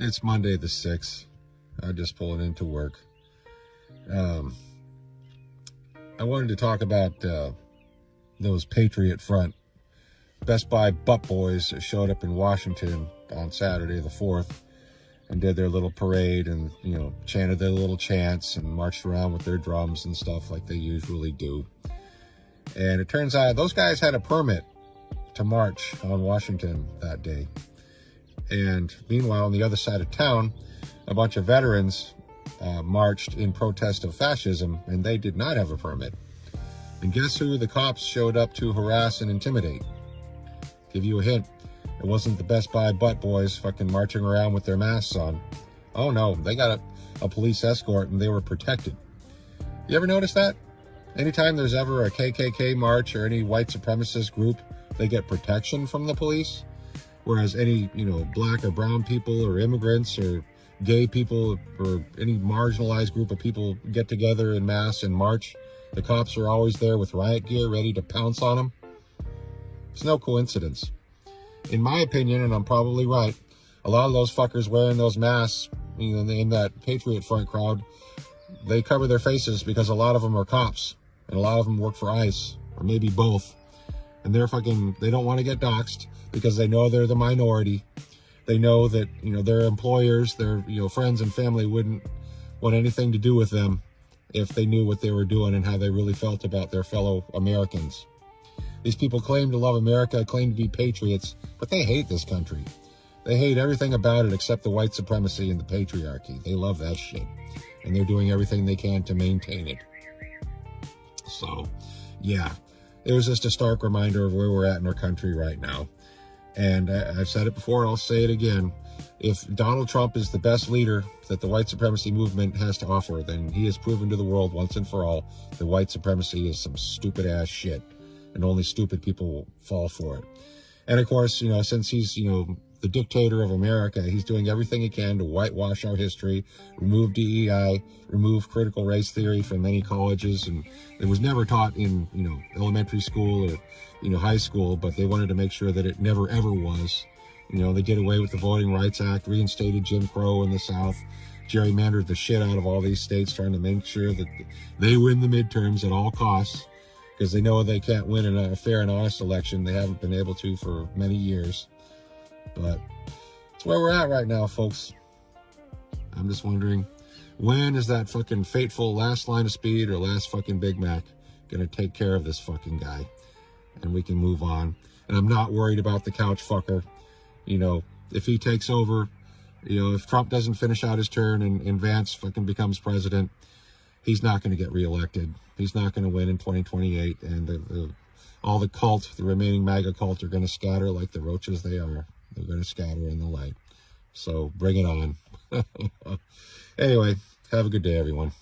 It's Monday the 6th. I'm just pulling into work. I wanted to talk about those Patriot Front Best Buy butt boys that showed up in Washington on Saturday the 4th and did their little parade and, you know, chanted their little chants and marched around with their drums and stuff like they usually do. And it turns out those guys had a permit to march on Washington that day. And meanwhile, on the other side of town, a bunch of veterans marched in protest of fascism, and they did not have a permit. And guess who the cops showed up to harass and intimidate? Give you a hint. It wasn't the Best Buy butt boys fucking marching around with their masks on. Oh no, they got a police escort and they were protected. You ever notice that? Anytime there's ever a KKK march or any white supremacist group, they get protection from the police. Whereas any, you know, black or brown people or immigrants or gay people or any marginalized group of people get together in mass and march, the cops are always there with riot gear ready to pounce on them. It's no coincidence. In my opinion, and I'm probably right, a lot of those fuckers wearing those masks, you know, in that Patriot Front crowd, they cover their faces because a lot of them are cops and a lot of them work for ICE or maybe both. And they don't want to get doxxed because they know they're the minority. They know that, you know, their employers, their, you know, friends and family wouldn't want anything to do with them if they knew what they were doing and how they really felt about their fellow Americans. These people claim to love America, claim to be patriots, but they hate this country. They hate everything about it except the white supremacy and the patriarchy. They love that shit. And they're doing everything they can to maintain it. So, yeah, it was just a stark reminder of where we're at in our country right now. And I've said it before, I'll say it again. If Donald Trump is the best leader that the white supremacy movement has to offer, then he has proven to the world once and for all that white supremacy is some stupid ass shit. And only stupid people will fall for it. And of course, you know, since he's, you know, the dictator of America, he's doing everything he can to whitewash our history, remove DEI, remove critical race theory from many colleges. And it was never taught in, you know, elementary school or, you know, high school, but they wanted to make sure that it never ever was. You know, they did away with the Voting Rights Act, reinstated Jim Crow in the South, gerrymandered the shit out of all these states, trying to make sure that they win the midterms at all costs. Because they know they can't win in a fair and honest election. They haven't been able to for many years. But it's where we're at right now, folks. I'm just wondering, when is that fucking fateful last line of speed or last fucking Big Mac going to take care of this fucking guy? And we can move on. And I'm not worried about the couch fucker. You know, if he takes over, you know, if Trump doesn't finish out his turn and Vance fucking becomes president, he's not going to get reelected. He's not going to win in 2028. And all the cult, the remaining MAGA cult, are going to scatter like the roaches they are. They're going to scatter in the light. So bring it on. Anyway, have a good day, everyone.